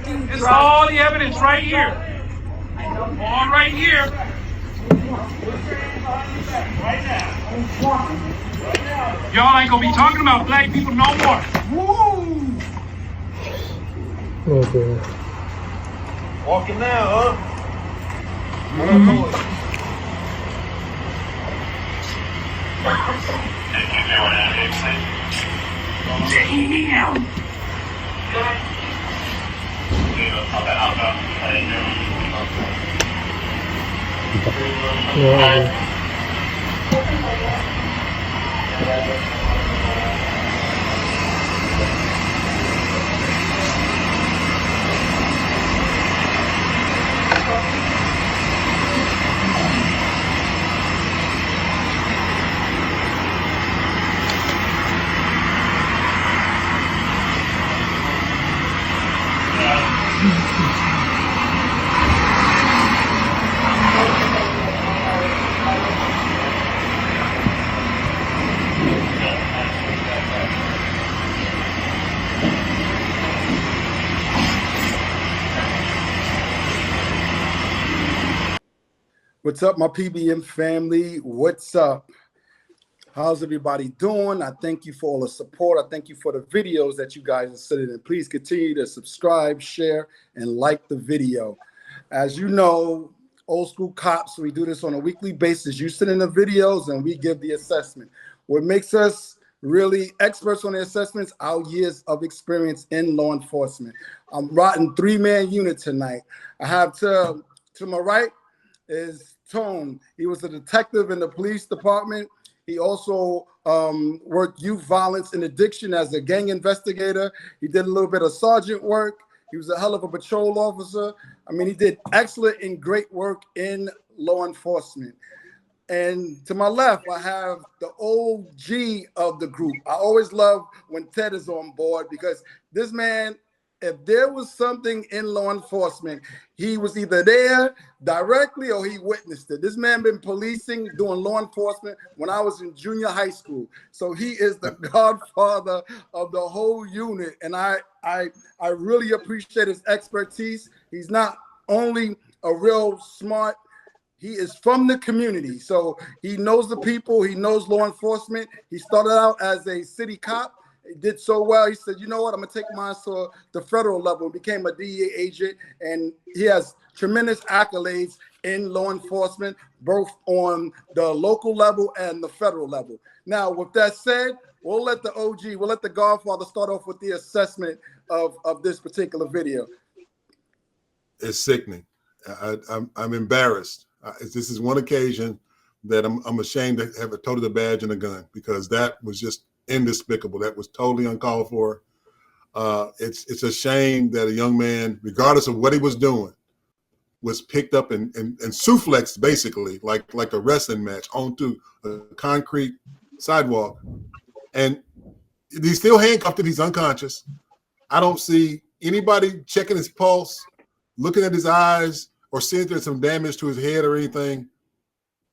It's all the evidence right here. All right here. Y'all ain't gonna be talking about black people no more. Woo! Okay. Walking now, huh? Damn. Yeah. What's up, my PBM family? What's up? How's everybody doing? I thank you for all the support. I thank you for the videos that you guys are sending in. Please continue to subscribe, share, and like the video. As you know, Old School Cops, we do this on a weekly basis. You send in the videos and we give the assessment. What makes us really experts on the assessments, our years of experience in law enforcement. I'm rocking 3-man unit tonight. I have to my right is Tone. He was a detective in the police department. He also worked youth violence and addiction as a gang investigator. He did a little bit of sergeant work. He was a hell of a patrol officer. I mean, he did excellent and great work in law enforcement. And to my left, I have the OG of the group. I always love when Ted is on board because this man, if there was something in law enforcement, he was either there directly or he witnessed it. This man been policing, doing law enforcement when I was in junior high school. So he is the godfather of the whole unit. And I really appreciate his expertise. He's not only a real smart, he is from the community. So he knows the people, he knows law enforcement. He started out as a city cop. He did so well. He said, you know what, I'm gonna take mine to the federal level, became a DEA agent, and he has tremendous accolades in law enforcement, both on the local level and the federal level. Now, with that said, we'll let the OG, we'll let the Godfather start off with the assessment of this particular video. It's sickening. I'm embarrassed. This is one occasion that I'm ashamed to have toted a badge and a gun, because that was just indespicable. That was totally uncalled for. It's a shame that a young man, regardless of what he was doing, was picked up and soufflexed basically like a wrestling match onto a concrete sidewalk. And he's still handcuffed and he's unconscious. I don't see anybody checking his pulse, looking at his eyes, or seeing if there's some damage to his head or anything.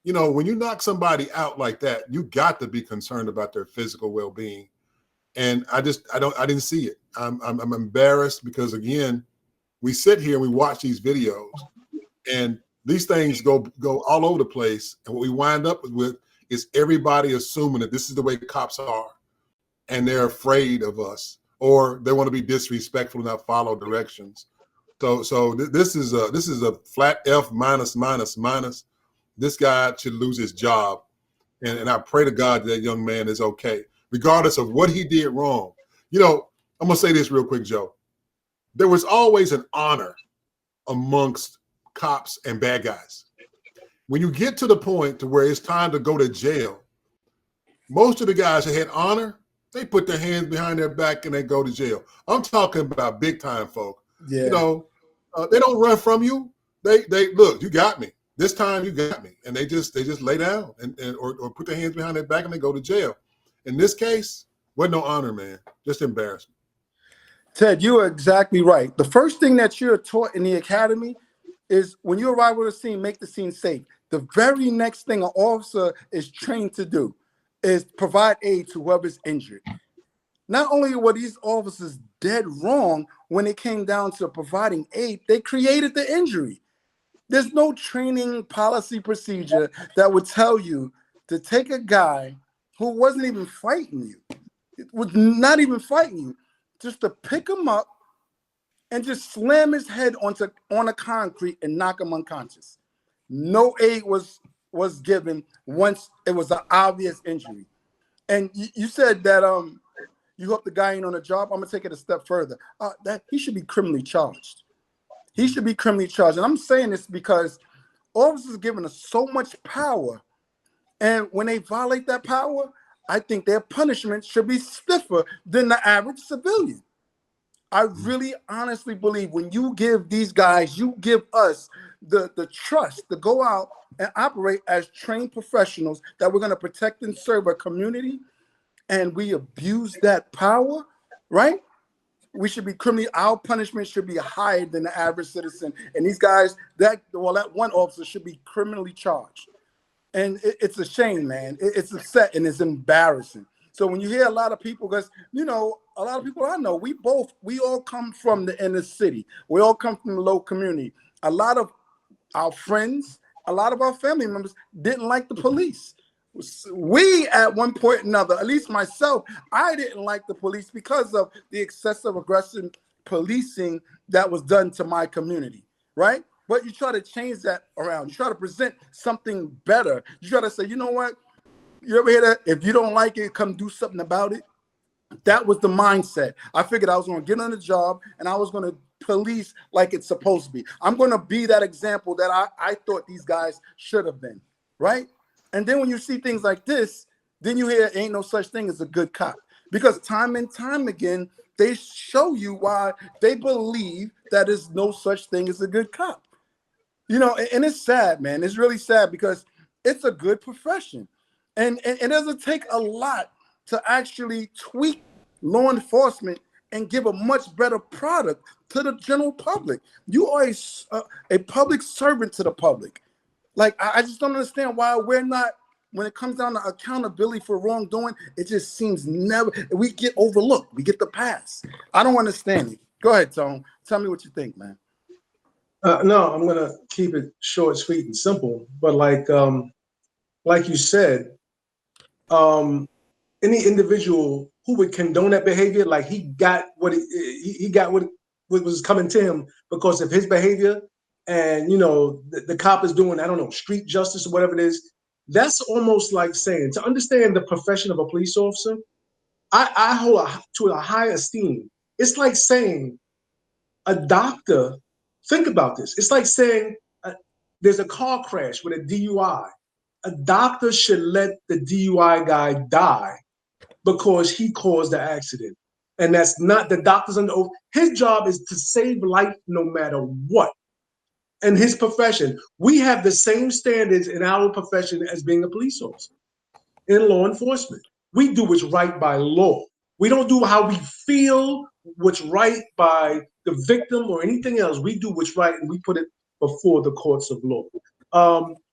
You know, when you knock somebody out like that, you got to be concerned about their physical well-being. And I didn't see it. I'm embarrassed because, again, we sit here and we watch these videos and these things go all over the place. And what we wind up with is everybody assuming that this is the way cops are and they're afraid of us, or they want to be disrespectful and not follow directions. So this is a flat F minus. This guy should lose his job. And I pray to God that young man is okay, regardless of what he did wrong. You know, I'm going to say this real quick, Joe. There was always an honor amongst cops and bad guys. When you get to the point to where it's time to go to jail, most of the guys that had honor, they put their hands behind their back and they go to jail. I'm talking about big time folk. Yeah. You know, they don't run from you. They look, you got me. This time you got me. And they just lay down or put their hands behind their back and they go to jail. In this case, wasn't no honor, man. Just embarrassment. Ted, you are exactly right. The first thing that you're taught in the academy is when you arrive at a scene, make the scene safe. The very next thing an officer is trained to do is provide aid to whoever's injured. Not only were these officers dead wrong when it came down to providing aid, they created the injury. There's no training policy procedure that would tell you to take a guy who wasn't even fighting you, was not even fighting you, just to pick him up and just slam his head on a concrete and knock him unconscious. No aid was given once it was an obvious injury. And you said that you hope the guy ain't on a job. I'm gonna take it a step further. That he should be criminally charged. He should be criminally charged. And I'm saying this because officers are given us so much power, and when they violate that power, I think their punishment should be stiffer than the average civilian. I really honestly believe when you give these guys, you give us the trust to go out and operate as trained professionals that we're going to protect and serve our community, and we abuse that power, right? We should be criminally, our punishment should be higher than the average citizen. And these guys, that one officer should be criminally charged. And it's a shame, man. It's upsetting, it's embarrassing. So when you hear a lot of people, because, you know, a lot of people I know, we all come from the inner city. We all come from the low community. A lot of our friends, a lot of our family members didn't like the police. We, at one point or another, at least myself, I didn't like the police because of the excessive aggressive policing that was done to my community, right? But you try to change that around. You try to present something better. You try to say, you know what? You ever hear that? If you don't like it, come do something about it. That was the mindset. I figured I was going to get on the job and I was going to police like it's supposed to be. I'm going to be that example that I thought these guys should have been, right? And then when you see things like this, then you hear ain't no such thing as a good cop. Because time and time again, they show you why they believe that there's no such thing as a good cop. You know, and it's sad, man. It's really sad because it's a good profession. And it doesn't take a lot to actually tweak law enforcement and give a much better product to the general public. You are a public servant to the public. Like, I just don't understand why we're not, when it comes down to accountability for wrongdoing, it just seems we get overlooked. We get the pass. I don't understand it. Go ahead, Tone. Tell me what you think, man. No, I'm going to keep it short, sweet, and simple. But like you said, any individual who would condone that behavior, like he got what was coming to him because of his behavior, and you know the cop is doing, I don't know, street justice or whatever it is. That's almost like saying, to understand the profession of a police officer, I hold to a high esteem. It's like saying a doctor. Think about this. It's like saying there's a car crash with a DUI. A doctor should let the DUI guy die because he caused the accident. And that's not, the doctor's under oath. His job is to save life no matter what. And his profession, we have the same standards in our profession as being a police officer in law enforcement. We do what's right by law. We don't do how we feel what's right by the victim or anything else. We do what's right and we put it before the courts of law.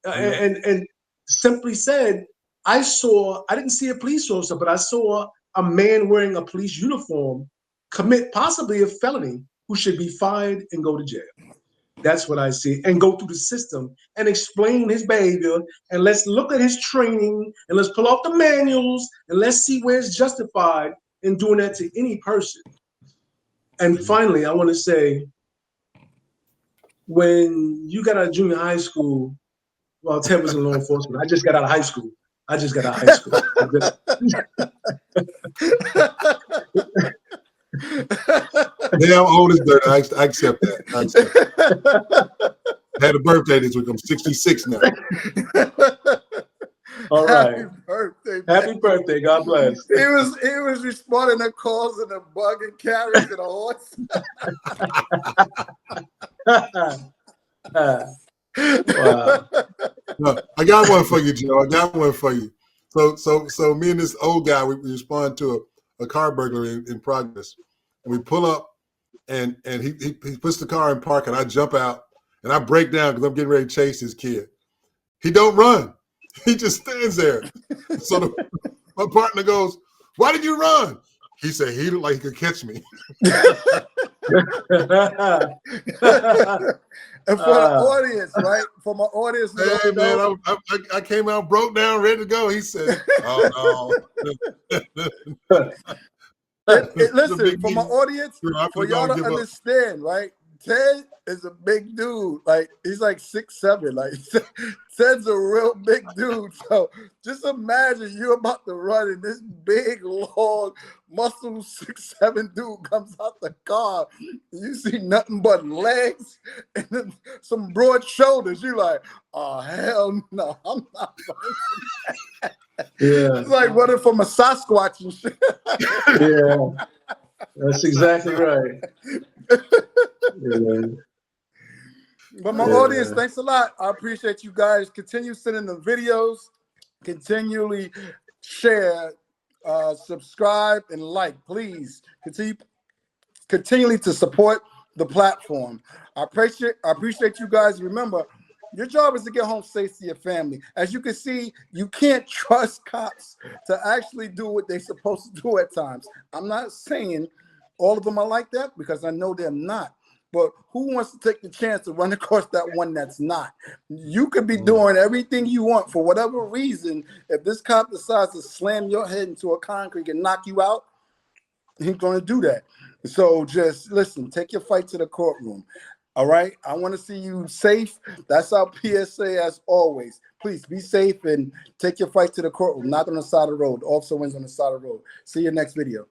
And simply said, I didn't see a police officer, but I saw a man wearing a police uniform commit possibly a felony who should be fined and go to jail. That's what I see, and go through the system and explain his behavior, and let's look at his training, and let's pull off the manuals, and let's see where it's justified in doing that to any person. And finally, I want to say, when you got out of junior high school, well, Ted was in law enforcement. I just got out of high school. Yeah, I'm old as dirt. I accept that. I had a birthday this week. I'm 66 now. All right. Happy birthday, man. Happy birthday. God bless. He was responding to calls and a bug and carrots and a horse. Wow. No, I got one for you, Joe. I got one for you. So me and this old guy, we respond to a car burglary in progress. And we pull up, and he puts the car in park, and I jump out, and I break down because I'm getting ready to chase this kid. He don't run. He just stands there. So my partner goes, "Why did you run?" He said he looked like he could catch me. And for the audience, right? For my audience, who Hey don't know, man, I came out broke down, ready to go. He said, "Oh no." Listen, for my audience, I'm for gonna y'all to give up. understand, right? Ted is a big dude. Like, he's like 6'7". Like, Ted's a real big dude. So just imagine you're about to run and this big, long, muscle 6'7" dude comes out the car. You see nothing but legs and then some broad shoulders. You're like, oh, hell no, I'm not running. Yeah. It's like running from a Sasquatch and shit. Yeah. That's exactly right. Yeah. But my audience, thanks a lot. I appreciate you guys. Continue sending the videos. Continually share, subscribe, and like. Please continually to support the platform. I appreciate you guys. Remember, your job is to get home safe to your family. As you can see, you can't trust cops to actually do what they're supposed to do at times. I'm not saying all of them are like that because I know they're not. But who wants to take the chance to run across that one that's not? You could be doing everything you want for whatever reason. If this cop decides to slam your head into a concrete and knock you out, he's going to do that. So just listen, take your fight to the courtroom. All right. I want to see you safe. That's our PSA as always. Please be safe and take your fight to the courtroom, not on the side of the road. Officer wins on the side of the road. See you next video.